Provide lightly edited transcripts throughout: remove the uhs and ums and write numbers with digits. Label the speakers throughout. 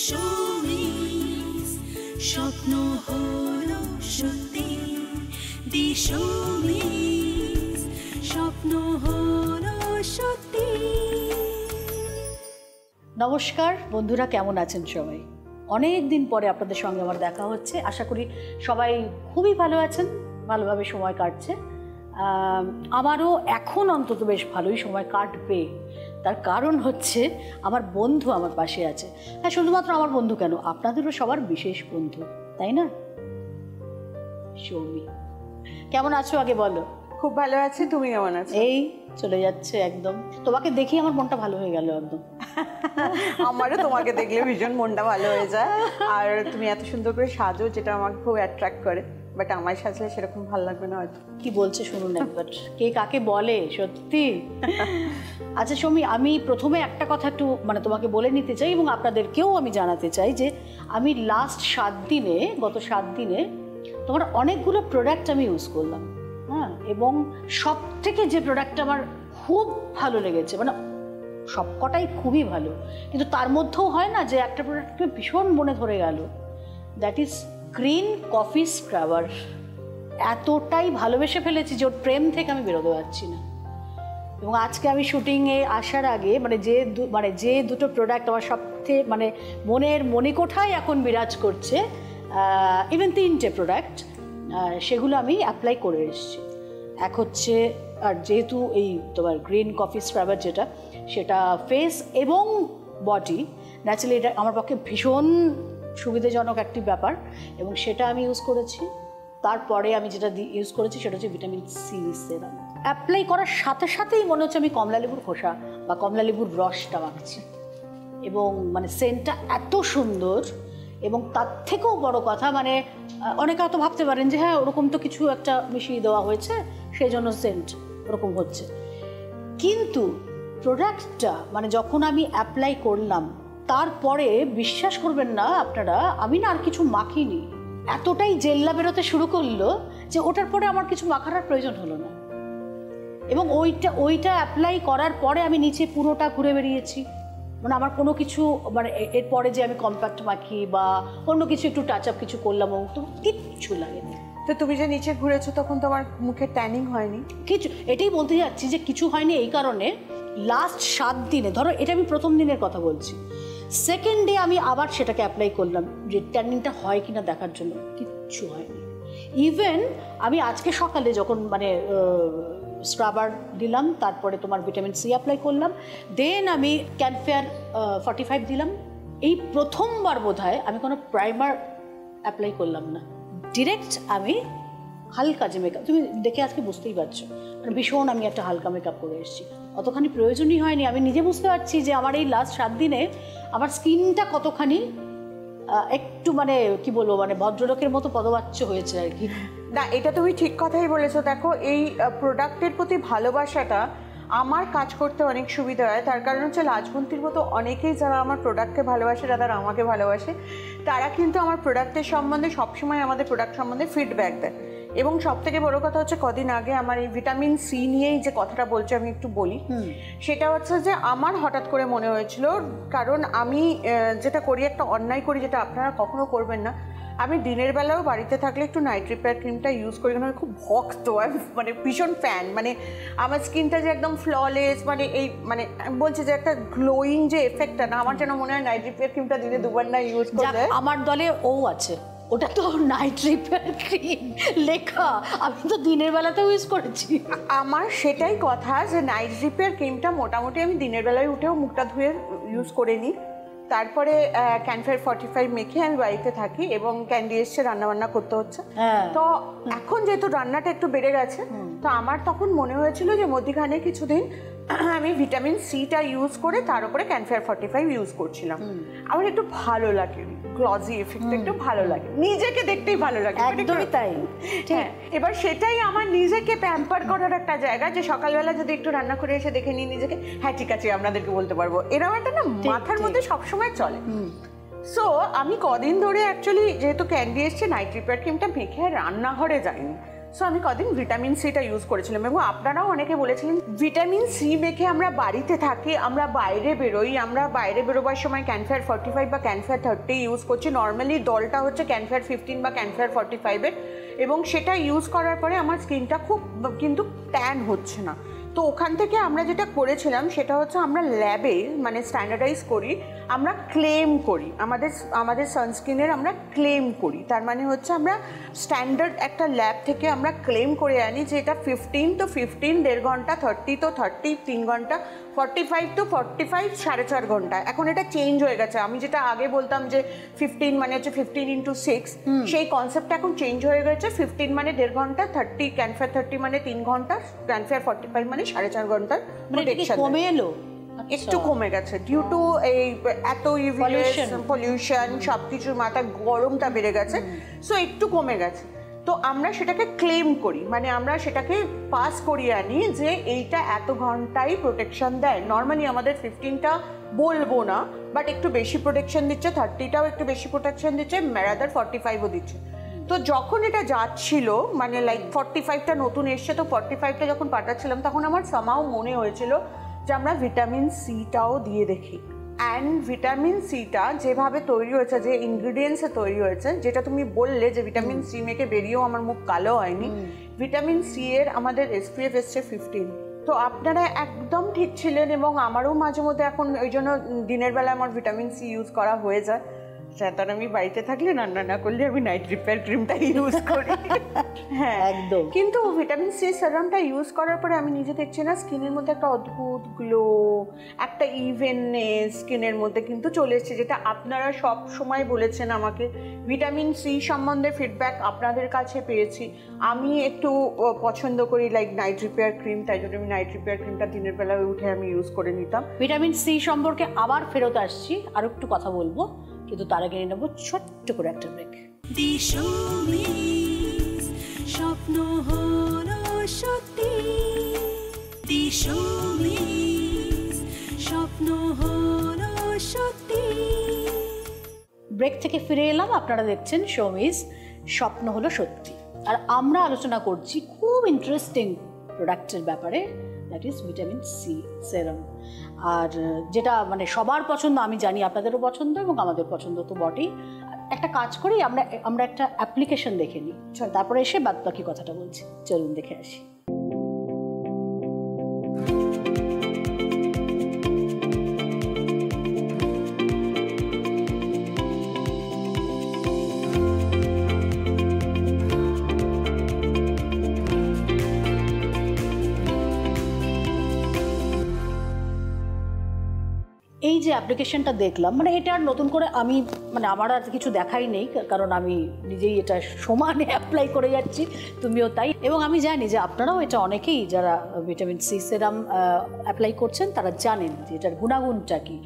Speaker 1: শোমিজ স্বপ্ন হলো সত্যি, দি শোমিজ স্বপ্ন হলো সত্যি।
Speaker 2: নমস্কার বন্ধুরা, কেমন আছেন সবাই? অনেক দিন পরে আপনাদের সঙ্গে আমার দেখা হচ্ছে। আশা করি সবাই খুবই ভালো আছেন, ভালোভাবে সময় কাটছে। আমারও এখন অন্তত বেশ ভালোই সময় কাটবে। তার কারণ হচ্ছে আমার বন্ধু আমার পাশে আছে। হ্যাঁ, শুধুমাত্র আমার বন্ধু কেন, আপনাদেরও সবার বিশেষ বন্ধু, তাই না? সৌমি, কেমন আছো আগে বলো?
Speaker 3: খুব ভালো আছি, তুমি কেমন আছো?
Speaker 2: এই চলে যাচ্ছে একদম। তোমাকে দেখি আমার মনটা ভালো হয়ে গেল একদম।
Speaker 3: আমারও তোমাকে দেখলে ভীষণ মনটা ভালো হয়ে যায়। আর তুমি এত সুন্দর করে সাজো, যেটা আমাকে খুব অ্যাট্রাক্ট করে। বাট আমার সাজলে সেরকম ভালো লাগবে না হয়তো।
Speaker 2: কি বলছে শুনুন একবার, কে কাকে বলে সত্যি। আচ্ছা সৌমি, আমি প্রথমে একটা কথা একটু তোমাকে বলে নিতে চাই এবং আপনাদেরকেও আমি জানাতে চাই যে আমি লাস্ট 7 দিনে, গত 7 দিনে তোমার অনেকগুলো প্রোডাক্ট আমি ইউজ করলাম। হ্যাঁ, এবং সব থেকে যে প্রোডাক্টটা আমার খুব ভালো লেগেছে, সবকটাই খুবই ভালো, কিন্তু তার মধ্যেও হয় না যে একটা প্রোডাক্টকে ভীষণ মনে ধরে গেল, that is green coffee scrubber. এতটাই ভালোবেসে ফেলেছি যে ওর প্রেম থেকে আমি বেরোতে পারছি না। এবং আজকে আমি শুটিংয়ে আসার আগে যে দুটো প্রোডাক্ট আমার সবথেকে মনের মণিকোঠায় এখন বিরাজ করছে, ইভেন 3টে প্রোডাক্ট, সেগুলো আমি অ্যাপ্লাই করে এসেছি। এক হচ্ছে, আর যেহেতু এই তোমার গ্রিন কফি স্ক্রাবার যেটা, সেটা ফেস এবং বডি, ন্যাচারালি এটা আমার পক্ষে ভীষণ সুবিধাজনক একটি ব্যাপার, এবং সেটা আমি ইউজ করেছি। তারপরে আমি যেটা ইউজ করেছি সেটা হচ্ছে ভিটামিন সি সেরাম। অ্যাপ্লাই করার সাথে সাথেই মনে হচ্ছে আমি কমলালেবুর খোসা বা কমলালেবুর রসটা মাখছি, এবং সেন্টটা এত সুন্দর। এবং তার থেকেও বড় কথা, অনেকে হয়তো ভাবতে পারেন যে হ্যাঁ, ওরকম তো কিছু একটা মিশিয়ে দেওয়া হয়েছে, সেই জন্য সেন্ট ওরকম হচ্ছে। কিন্তু প্রোডাক্টটা যখন আমি অ্যাপ্লাই করলাম, তারপরে বিশ্বাস করবেন না আপনারা, আমি না আর কিছু মাখিনি, এতটাই জেল্লা বেরোতে শুরু করলো যে ওটার পরে আমার কিছু মাখার আর প্রয়োজন হলো না। এবং ওইটা অ্যাপ্লাই করার পরে আমি নিচে পুরোটা ঘুরে বেরিয়েছি। আমার কোনো কিছু এরপরে যে আমি কম্প্যাক্ট মাখি বা অন্য কিছু একটু টাচ আপ কিছু করলাম, তো কিচ্ছু লাগেনি।
Speaker 3: তো তুমি যে নিচে ঘুরেছো তখন তোমার মুখে ট্যানিং হয়নি?
Speaker 2: কিছু, এটাই বলতে যাচ্ছি যে কিছু হয়নি। এই কারণে লাস্ট 7 দিনে, ধরো এটা আমি প্রথম দিনের কথা বলছি, সেকেন্ড ডে আমি আবার সেটাকে অ্যাপ্লাই করলাম যে ট্যানিংটা হয় কিনা দেখার জন্য, কিচ্ছু হয়নি। ইভেন আমি আজকে সকালে যখন স্ক্রাবার দিলাম, তারপরে তোমার ভিটামিন সি অ্যাপ্লাই করলাম, দেন আমি ক্যানফেয়ার 45 দিলাম। এই প্রথমবার বোধহয় আমি কোনো প্রাইমার অ্যাপ্লাই করলাম না, ডিরেক্ট আমি হালকা যে মেকআপ, তুমি দেখে আজকে বুঝতেই পারছো ভীষণ আমি একটা হালকা মেকআপ করে এসেছি। অতখানি প্রয়োজনই হয়নি। আমি নিজে বুঝতে পারছি যে আমার এই লাস্ট 7 দিনে আমার স্কিনটা কতখানি একটু কি বলবো, ভদ্রলোকের মতো পদবাচ্য হয়েছে আর কি।
Speaker 3: না, এটা তুমি ঠিক কথাই বলেছো। দেখো, এই প্রোডাক্টের প্রতি ভালোবাসাটা আমার কাজ করতে অনেক সুবিধা হয়। তার কারণ হচ্ছে লাজবন্তীর মতো অনেকেই যারা আমার প্রোডাক্টকে ভালোবাসে, যারা আমাকে ভালোবাসে, তারা কিন্তু আমার প্রোডাক্টের সম্বন্ধে সবসময় আমাদের প্রোডাক্ট সম্বন্ধে ফিডব্যাক দেয়। এবং সব থেকে বড়ো কথা হচ্ছে, কদিন আগে আমার এই ভিটামিন সি নিয়েই যে কথাটা বলছি আমি একটু বলি, সেটা হচ্ছে যে আমার হঠাৎ করে মনে হয়েছিল, কারণ আমি যেটা করি, একটা অন্যায় করি যেটা আপনারা কখনো করবেন না, আমি দিনের বেলাও বাড়িতে থাকলে একটু নাইট রিপেয়ার ক্রিমটা ইউজ করি, কারণ আমি খুব ভক্ত, আমি ভীষণ ফ্যান। আমার স্কিনটা যে একদম ফ্ললেস, এই বলছে যে একটা গ্লোয়িং যে এফেক্টটা, না, আমার যেন মনে হয় নাইট রিপেয়ার ক্রিমটা দিনে 2বার না ইউজ করলে।
Speaker 2: আমার দলে ও আছে, ওটা তো নাইট রিপেয়ার ক্রিম লেখা, আমি তো দিনের বেলাতেও ইউজ করেছি।
Speaker 3: আমার সেটাই কথা যে নাইট রিপেয়ার ক্রিমটা মোটামুটি আমি দিনের বেলায় উঠেও মুখটা ধুয়ে ইউজ করে নিই। তারপরে ক্যানফেয়ার 45 মেখে আমি বাড়িতে থাকি, এবং ক্যান্ডি এসছে, রান্নাবান্না করতে হচ্ছে। তো এখন যেহেতু রান্নাটা একটু বেড়ে গেছে, তো আমার তখন মনে হয়েছিল যে মধ্যখানে কিছুদিন আমি ভিটামিন সিটা ইউজ করে তার উপরে ক্যানফেয়ার 45 ইউজ করছিলাম। আমার একটু ভালো লাগে, গ্লজি এফেক্ট একটু ভালো লাগে, নিজেকে দেখতেই ভালো লাগে।
Speaker 2: একদমই তাই।
Speaker 3: হ্যাঁ, এবার সেটাই আমার নিজেকে প্যাম্পার করার একটা জায়গা, যে সকালবেলা যদি একটু রান্না করে এসে দেখে নিই নিজেকে, হ্যাঁ ঠিক আছে আপনাদেরকে বলতে পারবো, এরকম একটা না মাথার মধ্যে সবসময় চলে। সো আমি কদিন ধরে অ্যাকচুয়ালি, যেহেতু ক্যান্ডি এসছে, নাইট রিপেয়ার ক্রিমটা মেখে রান্নাঘরে যাইনি। সো আমি কদিন ভিটামিন সিটা ইউজ করেছিলাম, এবং আপনারাও অনেকে বলেছিলেন ভিটামিন সি মেখে আমরা বাড়িতে থাকি, আমরা বাইরে বেরোই, আমরা বাইরে বেরোবার সময় ক্যানফেয়ার 45 বা ক্যানফেয়ার 30 ইউজ করছি। নর্মালি দলটা হচ্ছে ক্যানফেয়ার 15 বা ক্যানফেয়ার 45-এর, এবং সেটা ইউজ করার পরে আমার স্কিনটা খুব কিন্তু ট্যান হচ্ছে না। তো ওখান থেকে আমরা যেটা করেছিলাম সেটা হচ্ছে আমরা ল্যাবে মানে স্ট্যান্ডার্ডাইজ করি, আমরা ক্লেম করি আমাদের সানস্ক্রিনের, আমরা ক্লেম করি। তার মানে হচ্ছে আমরা স্ট্যান্ডার্ড একটা ল্যাব থেকে আমরা ক্লেম করে আনি যে এটা 15 তো 15 1.5 ঘন্টা, 30 তো 30 3 ঘন্টা, 45 তো 45 4.5 ঘন্টা। এখন এটা চেঞ্জ হয়ে গেছে। আমি যেটা আগে বলতাম যে 15 মানে হচ্ছে 15 × 6, সেই কনসেপ্টটা এখন চেঞ্জ হয়ে গেছে। 15 মানে 1.5 ঘন্টা, 30 ক্যানফেয়ার 30 মানে 3 ঘন্টা, ক্যানফেয়ার 45 মানে 4.5 ঘন্টার প্রোটেকশন।
Speaker 2: কমে এলো,
Speaker 3: একটু কমে গেছে ডিউ টু এই এত পলিউশন, সবকিছুর মাথায় গরমটা বেড়ে গেছে, সো একটু কমে গেছে। তো আমরা সেটাকে ক্লেম করি, মানে আমরা সেটাকে পাস করিয়ে আনি যে এইটা এত ঘন্টাই প্রোটেকশন দেয়। নর্মালি আমাদের 15টা বলবো না, বাট একটু বেশি প্রোটেকশন দিচ্ছে, 30টাও একটু বেশি প্রোটেকশন দিচ্ছে, ম্যারাদার 45ও দিচ্ছে। তো যখন এটা যাচ্ছিল মানে লাইক 45টা নতুন এসছে, তো 45টা যখন পাঠাচ্ছিলাম তখন আমার সামাও মনে হয়েছিল যে আমরা ভিটামিন সিটাও দিয়ে দেখি। অ্যান্ড ভিটামিন সিটা যেভাবে তৈরি হয়েছে, যে ইনগ্রিডিয়েন্টসে তৈরি হয়েছে, যেটা তুমি বললে যে ভিটামিন সি মেখে বেরিয়েও আমার মুখ কালো হয়নি, ভিটামিন সি এর আমাদের SPF এসছে 15। তো আপনারা একদম ঠিক ছিলেন, এবং আমারও মাঝে মধ্যে এখন ওই জন্য দিনের বেলা আমার ভিটামিন সি ইউজ করা হয়ে যায়। সেটা আমি বাড়িতে থাকলে রান্না না করলে আমি নাইট রিপেয়ার ক্রিমটা ইউজ করি। হ্যাঁ
Speaker 2: একদম।
Speaker 3: কিন্তু ভিটামিন সি সেরামটা ইউজ করার পরে আমি নিজে দেখছি না স্কিনের মধ্যে একটা অদ্ভুত গ্লো, একটা ইভেননেস স্কিনের মধ্যে কিন্তু চলে এসেছে, যেটা আপনারা সব সময় বলেছেন আমাকে। ভিটামিন সি সম্বন্ধে ফিডব্যাক আপনাদের কাছে পেয়েছি। আমি একটু পছন্দ করি লাইক নাইট রিপেয়ার ক্রিম, তাই জন্য আমি নাইট রিপেয়ার ক্রিমটা দিনের বেলায় উঠে আমি ইউজ করে নিতাম।
Speaker 2: ভিটামিন সি সম্পর্কে আবার ফেরত আসছি, আর একটু কথা বলবো, কিন্তু তার আগে নেবো ছোট্ট করে একটা ব্রেক।
Speaker 1: দিশমিস স্বপ্ন হলো সত্যি, দিশমিস স্বপ্ন হলো সত্যি।
Speaker 2: ব্রেক থেকে ফিরে এলাম, আপনারা দেখছেন শোমিজ স্বপ্ন হলো সত্যি, আর আমরা আলোচনা করছি খুব ইন্টারেস্টিং প্রোডাক্টের ব্যাপারে, that is vitamin C serum. আর যেটা মানে সবার পছন্দ, আমি জানি আপনাদেরও পছন্দ এবং আমাদের পছন্দ তো বটেই। একটা কাজ করি, আমরা একটা অ্যাপ্লিকেশন দেখে নিই, তারপরে এসে বাদ বাকি কথাটা বলছি। চলুন দেখে আসি। এই যে অ্যাপ্লিকেশনটা দেখলাম, মানে এটা আর নতুন করে আমি মানে আমার আর কিছু দেখাই নেই, কারণ আমি নিজেই এটা সমানে অ্যাপ্লাই করে যাচ্ছি, তুমিও তাই। এবং আমি জানি যে আপনারাও এটা অনেকেই যারা ভিটামিন সি সেরাম অ্যাপ্লাই করছেন তারা জানেন যে এটার গুণাগুণটা কী।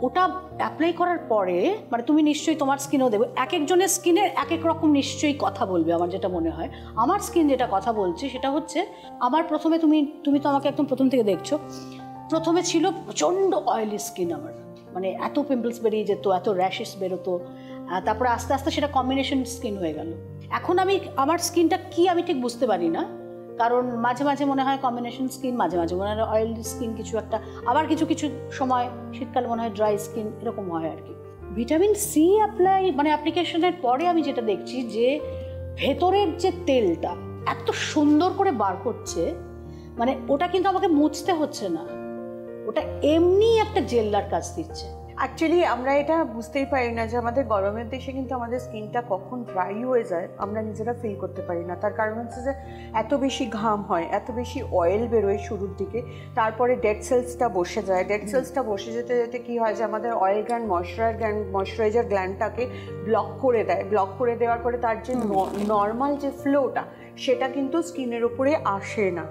Speaker 2: ওটা অ্যাপ্লাই করার পরে মানে তুমি নিশ্চয়ই তোমার স্কিনও দেবে, এক একজনের স্কিনের এক এক রকম নিশ্চয়ই কথা বলবে। আমার যেটা মনে হয়, আমার স্কিন যেটা কথা বলছে সেটা হচ্ছে, আমার প্রথমে তুমি তো আমাকে একদম প্রথম থেকে দেখছো, প্রথমে ছিল প্রচণ্ড অয়েলি স্কিন আমার, মানে এত পিম্পলস বেরিয়ে যেত, এত র্যাশেস বেরোতো, তারপরে আস্তে আস্তে সেটা কম্বিনেশন স্কিন হয়ে গেল। এখন আমার স্কিনটা কি আমি ঠিক বুঝতে পারি না, কারণ মাঝে মাঝে মনে হয় কম্বিনেশন স্কিন, মাঝে মাঝে মনে হয় অয়েলি স্কিন কিছু একটা, আবার কিছু কিছু সময় শীতকালে মনে হয় ড্রাই স্কিন, এরকম হয় আর কি। ভিটামিন সি অ্যাপ্লাই মানে অ্যাপ্লিকেশনের পরে আমি যেটা দেখছি যে ভেতরের যে তেলটা এত সুন্দর করে বার করছে, মানে ওটা কিন্তু আমাকে মুছতে হচ্ছে না, ওটা এমনি একটা জেল্লার কাজ দিচ্ছে।
Speaker 3: অ্যাকচুয়ালি আমরা এটা বুঝতেই পারি না যে আমাদের গরমের দেশে কিন্তু আমাদের স্কিনটা কখন ড্রাই হয়ে যায় আমরা নিজেরা ফিল করতে পারি না। তার কারণ হচ্ছে যে এত বেশি ঘাম হয়, এত বেশি অয়েল বেরোয় শুরুর দিকে, তারপরে ডেড সেলসটা বসে যায়। ডেড সেলসটা বসে যেতে যেতে কী হয় যে আমাদের অয়েল গ্ল্যান্ড ময়শ্চারাইজার গ্ল্যান্ডটাকে ব্লক করে দেয়। ব্লক করে দেওয়ার পরে তার যে নর্মাল যে ফ্লোটা সেটা কিন্তু স্কিনের উপরে আসে না,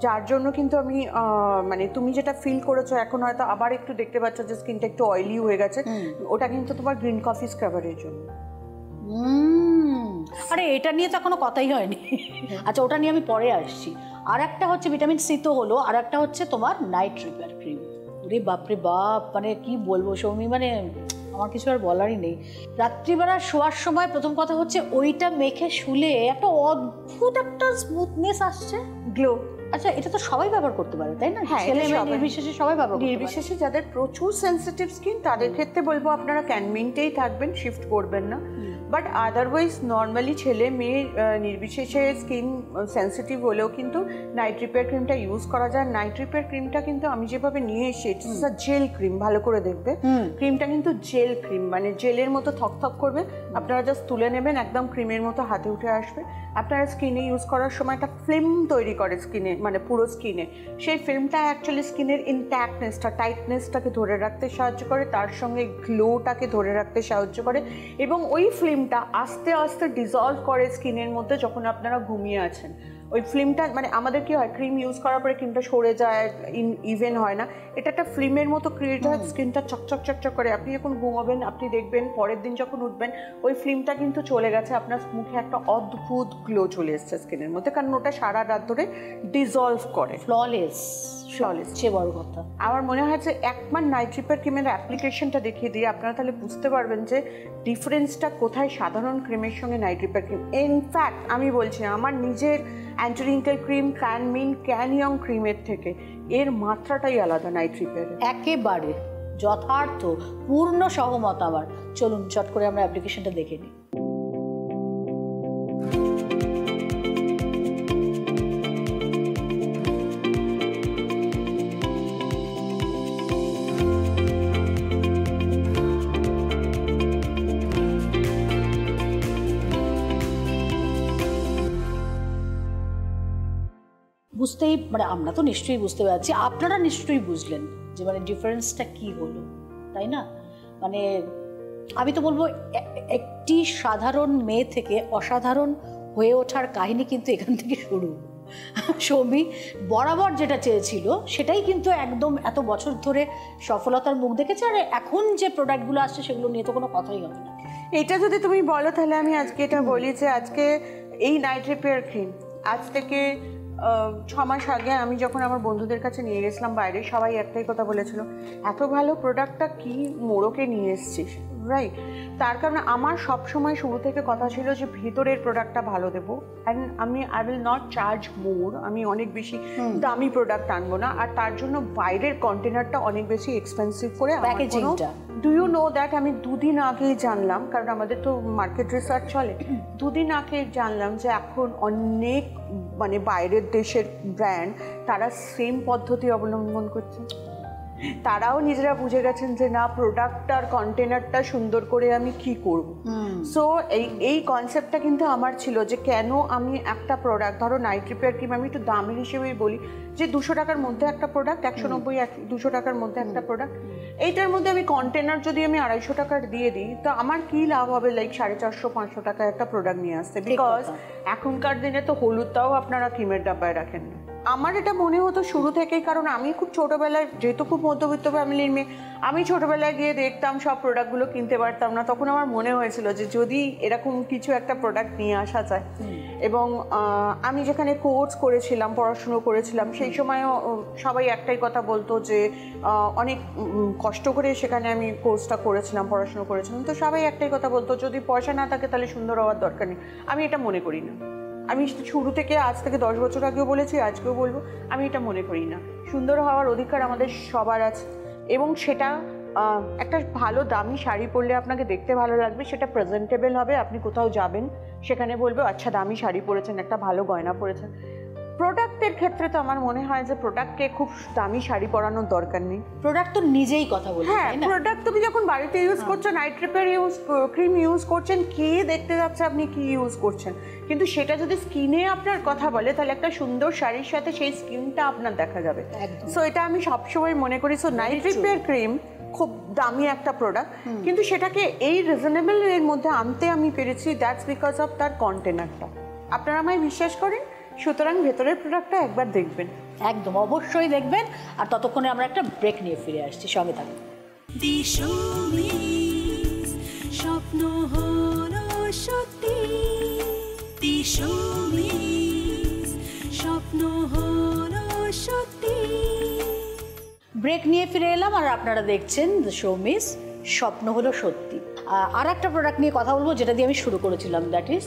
Speaker 3: যার জন্য কিন্তু আমি মানে তুমি যেটা ফিল করেছো এখন হয়তো আবার একটু দেখতে পাচ্ছ যে স্কিনটা একটু অয়েলি হয়ে গেছে, ওটা কিন্তু তোমার গ্রিন কফি স্ক্রাবারের জন্য।
Speaker 2: আরে এটা নিয়ে তো কোনো কথাই হয়নি। আচ্ছা, ওটা নিয়ে আমি পরে আসছি। আর একটা হচ্ছে ভিটামিন সি তো হলো, আর একটা হচ্ছে তোমার নাইট রিপেয়ার ক্রিম। রে বাপরে বাপ, মানে কি বলবো সৌমি, মানে আমার কিছু আর বলারই নেই। রাত্রিবেলা শোয়ার সময় প্রথম কথা হচ্ছে ওইটা মেখে শুলে একটা অদ্ভুত একটা স্মুথনেস আসছে, আচ্ছা, এটা তো সবাই ব্যবহার করতে পারে, তাই না?
Speaker 3: হ্যাঁ,
Speaker 2: ছেলে
Speaker 3: এটা
Speaker 2: মেয়ে
Speaker 3: সবাই।
Speaker 2: নির্বিশেষে সবাই ব্যবহার করতে পারে।
Speaker 3: নির্বিশেষে যাদের প্রচুর সেন্সিটিভ স্কিন তাদের ক্ষেত্রে বলবো আপনারা ক্যানমিনটেই থাকবেন, শিফট করবেন না। বাট আদারওয়াইজ নর্মালি ছেলে মেয়ে নির্বিশেষে স্কিন সেন্সিটিভ হলেও কিন্তু নাইট রিপেয়ার ক্রিমটা ইউজ করা যায়। নাইট রিপেয়ার ক্রিমটা কিন্তু আমি যেভাবে নিয়ে এসেছি, ইটস আ জেল ক্রিম, ভালো করে দেখবে। ক্রিমটা কিন্তু জেল ক্রিম, মানে জেলের মতো থকথক করবে। আপনারা জাস্ট তুলে নেবেন, একদম ক্রিমের মতো হাতে উঠে আসবে। আপনারা স্কিনে ইউজ করার সময় একটা ফিল্ম তৈরি করে স্কিনে, মানে পুরো স্কিনে। সেই ফিল্মটা অ্যাকচুয়ালি স্কিনের ইনট্যাক্টনেসটা, টাইটনেসটাকে ধরে রাখতে সাহায্য করে, তার সঙ্গে গ্লোটাকে ধরে রাখতে সাহায্য করে, এবং ওই ফিল্মটা আস্তে আস্তে ডিজলভ করে স্কিনের মধ্যে যখন আপনারা ঘুমিয়ে আছেন। ওই ফিল্মটা মানে আমাদের কি হয়, ক্রিম ইউজ করার পরে ক্রিমটা সরে যায়, ইভেন হয় না। এটা একটা ফিল্মের মতো ক্রিয়েট হয়, স্কিনটা চকচক চকচক করে। আপনি যখন ঘুমাবেন আপনি দেখবেন পরের দিন যখন উঠবেন ওই ফিল্মটা কিন্তু চলে গেছে, আপনার মুখে একটা অদ্ভুত গ্লো চলে এসছে স্কিনের মধ্যে, কারণ ওটা সারা রাত ধরে ডিজলভ করে।
Speaker 2: Flawless,
Speaker 3: flawless.
Speaker 2: সে বড় কথা।
Speaker 3: আমার মনে হয় যে একবার নাইট রিপেয়ার ক্রিমের অ্যাপ্লিকেশনটা দেখিয়ে দিয়ে আপনারা তাহলে বুঝতে পারবেন যে ডিফারেন্সটা কোথায় সাধারণ ক্রিমের সঙ্গে নাইট রিপেয়ার ক্রিম। ইনফ্যাক্ট আমি বলছি আমার নিজের অ্যান্টি রিঙ্কেল ক্রিম ক্যানমিন ক্যানিয়ং ক্রিমের থেকে এর মাত্রাটাই আলাদা নাইট রিপেয়ারের।
Speaker 2: একেবারে যথার্থ, পূর্ণ সহমত আমার। চলুন চট করে আমরা অ্যাপ্লিকেশনটা দেখে নিই। বুঝতেই মানে আমরা তো নিশ্চয়ই বুঝতে পারছি, আপনারা নিশ্চয়ই বুঝলেন যে মানে ডিফারেন্সটা কি হলো, তাই না? মানে আমি তো বলবো একটি সাধারণ মেয়ে থেকে অসাধারণ হয়ে ওঠার কাহিনী কিন্তু এখান থেকে শুরু। সৌমি বরাবর যেটা চেয়েছিল সেটাই কিন্তু একদম এত বছর ধরে সফলতার মুখ দেখেছে। আর এখন যে প্রোডাক্টগুলো আসছে সেগুলো নিয়ে তো কোনো কথাই হবে না।
Speaker 3: এটা যদি তুমি বলো তাহলে আমি আজকে এটা বলি যে আজকে এই নাইট রিপেয়ার ক্রিম আজ থেকে 6 মাস আগে আমি যখন আমার বন্ধুদের কাছে নিয়ে গেছিলাম বাইরে, সবাই একটাই কথা বলেছিল, এত ভালো প্রোডাক্টটা কি মোড়কে নিয়ে এসছিস, রাইট? তার কারণে আমার সবসময় শুরু থেকে কথা ছিল যে ভিতরের প্রোডাক্টটা ভালো দেবো, and I will not charge more, আমি অনেক বেশি দামি প্রোডাক্ট আনবো না, আর তার জন্য বাইরের কন্টেনারটা অনেক বেশি এক্সপেন্সিভ করে।
Speaker 2: প্যাকেজিংটা
Speaker 3: ডু ইউ নো দ্যাট আমি দুদিন আগেই জানলাম, কারণ আমাদের তো মার্কেট রিসার্চ চলে, দুদিন আগে জানলাম যে এখন অনেক মানে বাইরের দেশের ব্র্যান্ড তারা সেম পদ্ধতি অবলম্বন করছে। তারাও নিজেরা বুঝে গেছেন যে না, প্রোডাক্টটার কন্টেনারটা সুন্দর করে আমি কি করব। সো এই কনসেপ্টটা কিন্তু আমার ছিল যে কেন আমি একটা প্রোডাক্ট, ধরো নাইট রিপেয়ার ক্রিম আমি একটু দামের হিসেবেই বলি যে 200 টাকার মধ্যে একটা প্রোডাক্ট, 190-200 টাকার মধ্যে একটা প্রোডাক্ট, এইটার মধ্যে আমি কন্টেনার যদি আমি 250 টাকার দিয়ে দিই তো আমার কি লাভ হবে, লাইক 450-500 টাকায় একটা প্রোডাক্ট নিয়ে আসতে। বিকজ এখনকার দিনে তো হলুদটাও আপনারা ক্রিমের ডাব্বায় রাখেন না। আমার এটা মনে হতো শুরু থেকেই, কারণ আমি খুব ছোটোবেলায়, যেহেতু খুব মধ্যবিত্ত ফ্যামিলির মেয়ে, আমি ছোটোবেলায় গিয়ে দেখতাম সব প্রোডাক্টগুলো কিনতে পারতাম না, তখন আমার মনে হয়েছিল যে যদি এরকম কিছু একটা প্রোডাক্ট নিয়ে আসা যায়। এবং আমি যেখানে কোর্স করেছিলাম, পড়াশুনো করেছিলাম, সেই সময়ও সবাই একটাই কথা বলতো যে অনেক কষ্ট করে সেখানে আমি কোর্সটা করেছিলাম, পড়াশুনো করেছিলাম, তো সবাই একটাই কথা বলতো যদি পয়সা না থাকে তাহলে সুন্দর হওয়ার দরকার নেই। আমি এটা মনে করি না। আমি শুরু থেকে, আজ থেকে 10 বছর আগেও বলেছি, আজকেও বলবো, আমি এটা মনে করি না। সুন্দর হওয়ার অধিকার আমাদের সবার আছে, এবং সেটা একটা ভালো দামি শাড়ি পরলে আপনাকে দেখতে ভালো লাগবে, সেটা প্রেজেন্টেবল হবে, আপনি কোথাও যাবেন সেখানে বলবে আচ্ছা দামি শাড়ি পরেছেন, একটা ভালো গয়না পরেছেন। প্রোডাক্টের ক্ষেত্রে তো আমার মনে হয় যে প্রোডাক্টকে খুব দামি শাড়ি পরানোর দরকার নেই।
Speaker 2: প্রোডাক্ট তো নিজেই কথা বলছে।
Speaker 3: হ্যাঁ, প্রোডাক্ট তুমি যখন বাড়িতে ইউজ করছো, নাইট রিপেয়ার ক্রিম ইউজ করছেন, কে দেখতে যাচ্ছে আপনি কি ইউজ করছেন, কিন্তু সেটা যদি স্কিনে আপনার কথা বলে তাহলে একটা সুন্দর শাড়ির সাথে সেই স্কিনটা আপনার দেখা যাবে। সো এটা আমি সবসময় মনে করি। সো নাইট রিপেয়ার ক্রিম খুব দামি একটা প্রোডাক্ট, কিন্তু সেটাকে এই রিজনেবল এর মধ্যে আনতে আমি পেরেছি, দ্যাটস বিকজ অফ তার কন্টেনারটা। আপনারা আমায় বিশ্বাস করেন, সুতরাং ভেতরের প্রোডাক্টটা একবার দেখবেন।
Speaker 2: একদম অবশ্যই দেখবেন। আর ততক্ষণে আমরা একটা ব্রেক নিয়ে ফিরে আসছি, সঙ্গে থাকুন।
Speaker 1: দিশমিস স্বপ্ন হলো সত্যি, দিশমিস স্বপ্ন হলো সত্যি।
Speaker 2: ব্রেক নিয়ে ফিরে এলাম, আর আপনারা দেখছেন দ্য শো মিস স্বপ্ন হলো সত্যি। আর একটা প্রোডাক্ট নিয়ে কথা বলবো যেটা দিয়ে আমি শুরু করেছিলাম, that is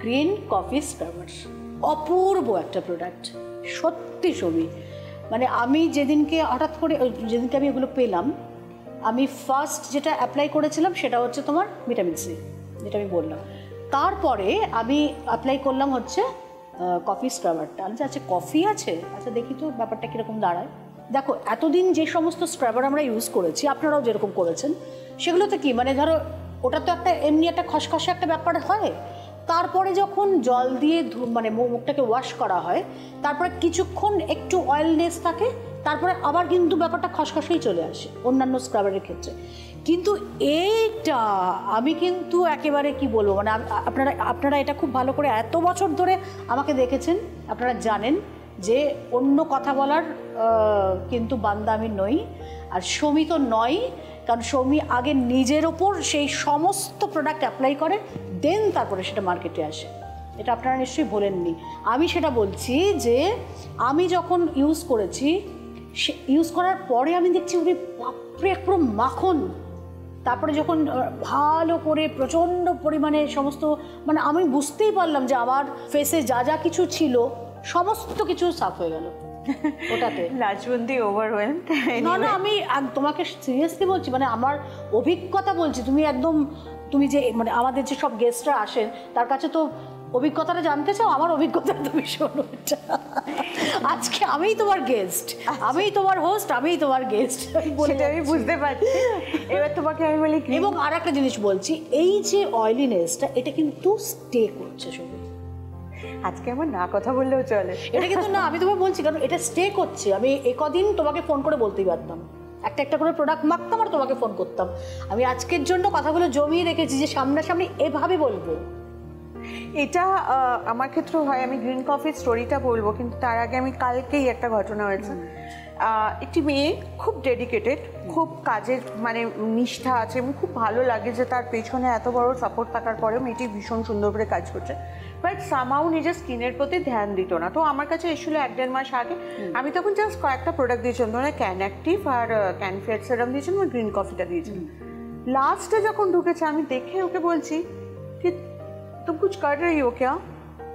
Speaker 2: green coffee scrubber. অপূর্ব একটা প্রোডাক্ট, সত্যি সবই। মানে আমি যেদিনকে হঠাৎ করে যেদিনকে আমি এগুলো পেলাম, আমি ফার্স্ট যেটা অ্যাপ্লাই করেছিলাম সেটা হচ্ছে তোমার ভিটামিন সি, যেটা আমি বললাম। তারপরে আমি অ্যাপ্লাই করলাম হচ্ছে কফি স্ক্রাবারটা। আমি আচ্ছা কফি আছে, আচ্ছা দেখি তো ব্যাপারটা কীরকম দাঁড়ায়। দেখো এতদিন যে সমস্ত স্ক্রাবার আমরা ইউজ করেছি, আপনারাও যেরকম করেছেন, সেগুলোতে কি মানে ধরো ওটা তো একটা এমনি একটা খসখসে একটা ব্যাপার হয়। তারপরে যখন জল দিয়ে মানে মুখটাকে ওয়াশ করা হয়, তারপরে কিছুক্ষণ একটু অয়েলনেস থাকে, তারপরে আবার কিন্তু ব্যাপারটা খসখসেই চলে আসে অন্যান্য স্ক্রাবারের ক্ষেত্রে। কিন্তু এইটা আমি কিন্তু একেবারে কি বলবো, মানে আপনারা এটা খুব ভালো করে এত বছর ধরে আমাকে দেখেছেন, আপনারা জানেন যে অন্য কথা বলার কিন্তু বান্দা আমি নই, আর সৌমি তো নয়। কারণ সৌমি আগে নিজের ওপর সেই সমস্ত প্রোডাক্ট অ্যাপ্লাই করে, দেন তারপরে সেটা মার্কেটে আসে। এটা আপনারা নিশ্চয়ই বলেননি। আমি সেটা বলছি যে আমি যখন ইউজ করেছি, ইউজ করার পরে আমি দেখছি ওরে বাপরে পুরো মাখন। তারপরে যখন ভালো করে প্রচণ্ড পরিমাণে সমস্ত মানে আমি বুঝতেই পারলাম যে আমার ফেসে যা যা কিছু ছিল সমস্ত কিছু সাফ হয়ে গেল ওটাতে।
Speaker 3: লাজবন্দি ওভারওয়েলড।
Speaker 2: না না, আমি তোমাকে সিরিয়াসলি বলছি, মানে আমার অভিজ্ঞতা বলছি। তুমি যে মানে আমাদের যে সব গেস্টরা আসেন তার কাছে তো অভিজ্ঞতাটা জানতে চাও, আমার অভিজ্ঞতা তুমি শোনো। আজকে আমিই তোমার গেস্ট, আমিই তোমার হোস্ট, আমিই তোমার গেস্ট,
Speaker 3: সেটা আমি বুঝতে পারছি। এবার তোমাকে আমি বলি,
Speaker 2: এবং আর একটা জিনিস বলছি, এই যে অয়েলিনেসটা এটা কিন্তু স্টে করছে সবাই।
Speaker 3: আজকে আমার না কথা বললেও চলে,
Speaker 2: এটা কিন্তু না, আমি তোমাকে বলছি কারণ এটা স্টে করছে। আমি একদিন তোমাকে ফোন করে বলতেই পারতাম, একটা করে প্রোডাক্ট মাখতাম আর তোমাকে ফোন করতাম। আমি আজকের জন্য কথাগুলো জমিয়ে রেখেছি যে সামনাসামনি এভাবে বলবো।
Speaker 3: এটা আমার ক্ষেত্রেও হয়। আমি গ্রিন কফির স্টোরিটা বলবো, কিন্তু তার আগে আমি কালকেই একটা ঘটনা হয়েছে। একটি মেয়ে খুব ডেডিকেটেড, খুব কাজের মানে নিষ্ঠা আছে, এবং খুব ভালো লাগে যে তার পেছনে এত বড় সাপোর্ট থাকার পরেও মেয়েটি ভীষণ সুন্দর করে কাজ করছে, বাট সামহাউ নিজের স্কিনের প্রতি ধ্যান দিত না। তো আমার কাছে এসেছিলো 1-1.5 মাস আগে। আমি তখন জাস্ট কয়েকটা প্রোডাক্ট দিয়েছিলাম, ধরুন ক্যান অ্যাক্টিভ আর ক্যান ফেয়ার সেরাম দিয়েছিলাম আর গ্রিন কফিটা দিয়েছিলাম। লাস্টে যখন ঢুকেছে আমি দেখে ওকে বলছি কি तुम कुछ कर रही हो क्या?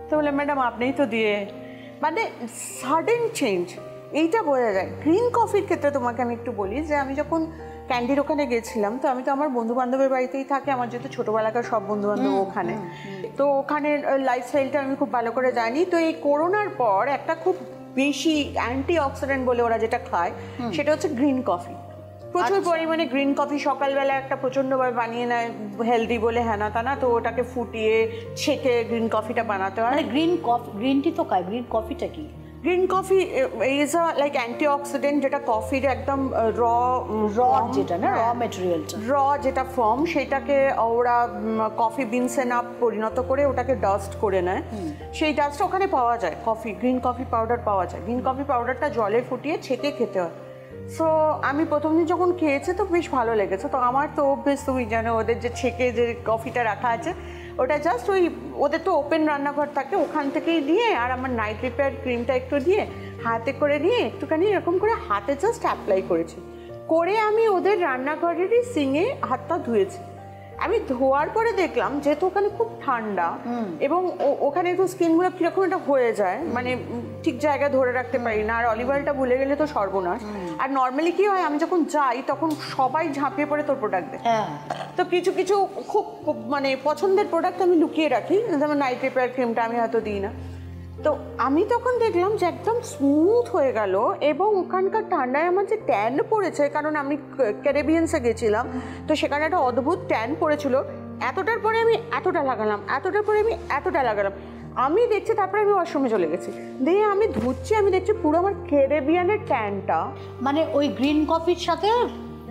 Speaker 3: তো বলে ম্যাডাম আপনিই তো দিয়ে। মানে সাডেন চেঞ্জ এইটা বোঝা যায়। গ্রিন কফির ক্ষেত্রে তোমাকে আমি একটু বলি যে আমি যখন ক্যান্ডির ওখানে গেছিলাম, তো আমি তো আমার বন্ধু বান্ধবের বাড়িতেই থাকি, আমার যেহেতু ছোটোবেলাকার সব বন্ধু বান্ধব ওখানে, তো ওখানের লাইফস্টাইলটা আমি খুব ভালো করে জানি। তো এই করোনার পর একটা খুব বেশি অ্যান্টি অক্সিডেন্ট বলে ওরা যেটা খায় সেটা হচ্ছে গ্রিন কফি। প্রচুর পরিমাণে গ্রিন কফি সকালবেলা একটা প্রচণ্ডভাবে বানিয়ে নেয়, হেলদি বলে হ্যানা তানা, তো ওটাকে ফুটিয়ে ছেঁকে গ্রিন কফিটা বানাতে হয়।
Speaker 2: মানে গ্রিন টি তো খায়, গ্রিন কফিটা কি?
Speaker 3: Green coffee is a like anti oxidant, যেটা কফির একদম র
Speaker 2: যেটা না র ম্যাটেরিয়ালটা,
Speaker 3: র যেটা ফর্ম, সেটাকে ওরা কফি বিনসে না পরিণত করে ওটাকে ডাস্ট করে নেয়। সেই ডাস্ট ওখানে পাওয়া যায়, গ্রিন কফি পাউডার পাওয়া যায়। গ্রিন কফি পাউডারটা জলে ফুটিয়ে ছেঁকে খেতে হয়। সো আমি প্রথম দিন যখন খেয়েছি তো বেশ ভালো লেগেছে। তো আমার তো অভ্যেস, তুমি জানো ওদের যে ছেঁকে যে কফিটা রাখা আছে ওটা জাস্ট ওই ওদের তো ওপেন রান্নাঘর থাকে, ওখান থেকেই দিয়ে আর আমার নাইট রিপেয়ার ক্রিমটা একটু দিয়ে হাতে করে নিয়ে একটুখানি এরকম করে হাতে জাস্ট অ্যাপ্লাই করেছি। করে আমি ওদের রান্নাঘরেরই সিঙে হাতটা ধুয়েছি। আমি ধোয়ার পরে দেখলাম যেহেতু ওখানে খুব ঠান্ডা এবং ওখানে একটু স্কিনগুলো কীরকম একটা হয়ে যায়, মানে ঠিক জায়গায় ধরে রাখতে পারি না, আর অলিভ অয়েলটা ভুলে গেলে তো সর্বনাশ। আর নর্মালি কি হয়, আমি যখন যাই তখন সবাই ঝাঁপিয়ে পড়ে তোর প্রোডাক্ট দেয়। তো কিছু কিছু খুব মানে পছন্দের প্রোডাক্ট আমি লুকিয়ে রাখি, যেমন নাইট রিপেয়ার ক্রিমটা আমি হয়তো দিই না। তো আমি তখন দেখলাম যে একদম স্মুথ হয়ে গেল, এবং ওখানকার ঠান্ডায় আমার যে ট্যান পড়েছে, কারণ আমি ক্যারিবিয়ানসে গেছিলাম, তো সেখানে একটা অদ্ভুত ট্যান পড়েছিল। এতটার পরে আমি এতটা লাগালাম, এতটার পরে আমি এতটা লাগালাম। আমি দেখছি, তারপরে আমি ওয়াশরুমে চলে গেছি, দিয়ে আমি ধুচ্ছি, আমি দেখছি পুরো আমার ক্যারিবিয়ানের ট্যানটা,
Speaker 2: মানে ওই গ্রিন কফির সাথে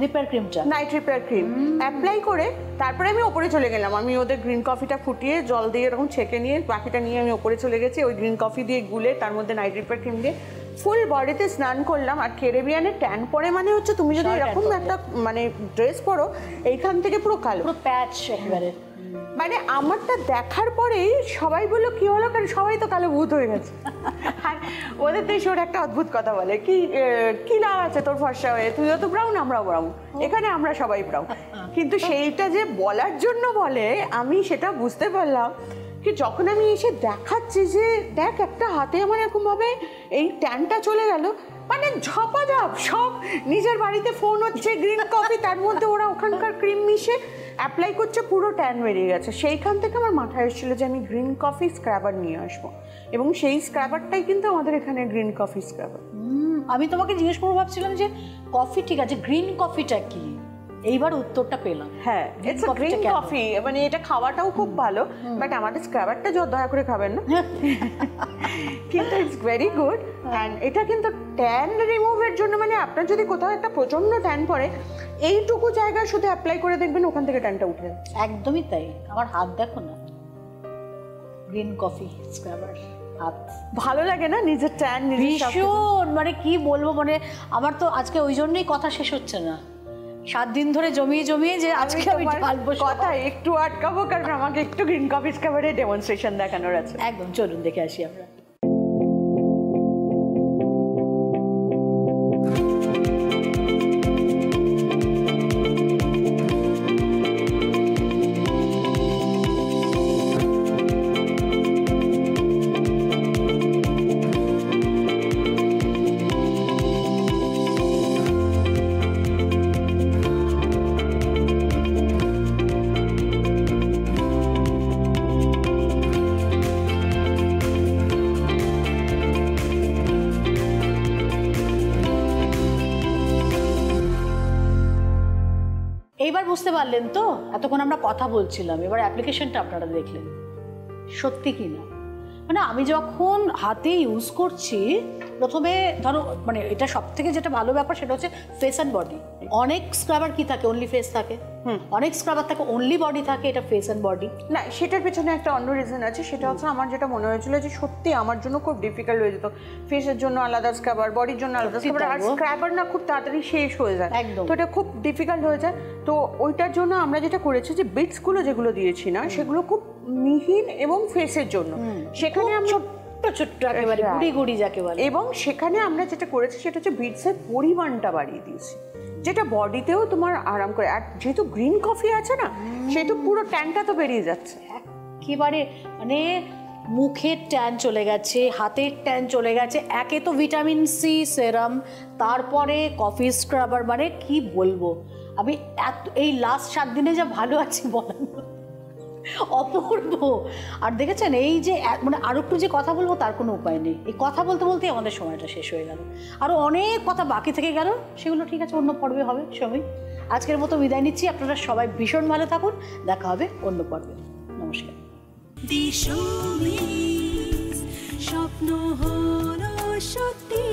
Speaker 2: রিপেয়ার ক্রিমটা,
Speaker 3: নাইট রিপেয়ার ক্রিম অ্যাপ্লাই করে তারপরে আমি ওপরে চলে গেলাম। আমি ওদের গ্রিন কফিটা ফুটিয়ে জল দিয়ে এরকম ছেঁকে নিয়ে বাকিটা নিয়ে আমি ওপরে চলে গেছি, ওই গ্রিন কফি দিয়ে গুলে তার মধ্যে নাইট রিপেয়ার ক্রিম দিয়ে ফুল বডিতে স্নান করলাম। আর ক্যারিবিয়ানের ট্যান পরে মানে হচ্ছে তুমি যদি এরকম একটা মানে ড্রেস পরো এইখান থেকে পুরো কালো,
Speaker 2: পুরো প্যাচ একেবারে।
Speaker 3: মানে আমারটা দেখার পরেই সবাই বললো কি হলো, কারণ সবাই তো কালো ভূত হয়ে গেছে। আর ওদের দেশে ওরা একটা অদ্ভুত কথা বলে, কি লাভ আছে তোর ফর্সা হয়ে, তুইও তো ব্রাউন আমরাও ব্রাউন, এখানে আমরা সবাই ব্রাউন। কিন্তু সেইটা যে বলার জন্য বলে আমি সেটা বুঝতে পারলাম কি যখন আমি এসে দেখাচ্ছি যে দেখ একটা হাতে আমার এরকমভাবে এই ট্যানটা চলে গেল, মানে ঝপাঝপ সব নিজের বাড়িতে ফোন হচ্ছে, গ্রিন কফি, তার মধ্যে ওরা ওখানকার ক্রিম মিশে অ্যাপ্লাই করছে, পুরো ট্যান বেরিয়ে গেছে। সেইখান থেকে আমার মাথায় এসেছিলো যে আমি গ্রিন কফি স্ক্রাবার নিয়ে আসবো, এবং সেই স্ক্রাবারটাই কিন্তু আমাদের এখানে গ্রিন কফি স্ক্রাবার।
Speaker 2: আমি তোমাকে জিজ্ঞেস করবো ভাবছিলাম যে কফি ঠিক আছে, গ্রিন কফিটা কি, এইবার উত্তরটা পেলাম।
Speaker 3: হ্যাঁ, ইটস আ গ্রিন কফি, মানে এটা খাওয়াটাও খুব ভালো, বাট আমাদের স্ক্রাবারটা দয়া করে খাবেন না, কিন্তু ইটস ভেরি গুড। অ্যান্ড এটা কিন্তু ট্যান রিমুভের জন্য, মানে আপনার যদি কোথাও একটা প্রচন্ড ট্যান পড়ে, এইটুকু জায়গায় শুধু অ্যাপ্লাই করে দেখবেন ওখান থেকে ট্যানটা উঠে যাচ্ছে।
Speaker 2: একদমই তাই, আমার হাত দেখো না, গ্রিন কফি স্ক্রাবার হাত।
Speaker 3: ভালো লাগে না নিজের ট্যান?
Speaker 2: ভীষণ, মানে কি বলবো, মানে আমার তো আজকে ওই জন্যই কথা শেষ হচ্ছে না, 7 দিন ধরে জমিয়ে জমিয়ে যে আজকে আমি ঢালবো
Speaker 3: কথা একটু আটকাবো, কারণ আমাকে একটু গ্রিন কফি স্ক্রাবারের ডেমনস্ট্রেশন দেখানোর আছে।
Speaker 2: একদম, চলুন দেখে আসি আমরা। এইবার বুঝতে পারলেন তো, এতক্ষণ আমরা কথা বলছিলাম, এবার অ্যাপ্লিকেশনটা আপনারা দেখলেন সত্যি কি না। মানে আমি যখন হাতে ইউজ করছি, প্রথমে ধরো, মানে এটা সব থেকে যেটা ভালো ব্যাপার সেটা হচ্ছে ফেস অ্যান্ড বডি। অনেক স্ক্রাবার কি থাকে, অনলি ফেস থাকে, অনেক স্ক্রাবার থাকে অনলি বডি থাকে, এটা ফেস অ্যান্ড বডি
Speaker 3: না। সেটার পেছনে একটা অন্য রিজন আছে, সেটা হচ্ছে আমার যেটা মনে হয়েছিল যে সত্যি আমার জন্য খুব ডিফিকাল্ট হয়ে যেত, ফেসের জন্য আলাদা স্ক্রাবার, বডির জন্য আলাদা স্ক্রাবার, আর স্ক্রাবার না খুব তাড়াতাড়ি শেষ হয়ে যায়, তো এটা খুব ডিফিকাল্ট হয়ে যায়। তো ওইটার জন্য আমরা যেটা করেছি যে বিটসগুলো যেগুলো দিয়েছি না, সেগুলো খুব মিহিন এবং ফেসের জন্য, সেখানে আমরা
Speaker 2: ছোট্ট একেবারে গুড়ি গুড়ি যাকে বলে,
Speaker 3: এবং সেখানে আমরা যেটা করেছি সেটা হচ্ছে বিটসের পরিমাণটা বাড়িয়ে দিয়েছি, যেটা বডিতেও তোমার আরাম করে। আর যেহেতু গ্রিন কফি আছে না, সেহেতু পুরো ট্যানটা তো বেরিয়ে যাচ্ছে
Speaker 2: একেবারে, মানে মুখের ট্যান চলে গেছে, হাতের ট্যান চলে গেছে, একে তো ভিটামিন সি সেরাম, তারপরে কফি স্ক্রাবার, মানে কি বলবো আমি, এই লাস্ট 7 দিনে যা ভালো আছি বলেন, অপূর্ব। আর দেখেছেন এই যে, মানে আরো একটু যে কথা বলবো তার কোনো উপায় নেই, এই কথা বলতে বলতেই আমাদের সময়টা শেষ হয়ে গেল, আরো অনেক কথা বাকি থেকে গেল, সেগুলো ঠিক আছে অন্য পর্বে হবে। সবাই আজকের মতো বিদায় নিচ্ছি, আপনারা সবাই ভীষণ ভালো থাকুন, দেখা হবে অন্য পর্বে। নমস্কার।
Speaker 1: স্বপ্ন হলো সত্যি।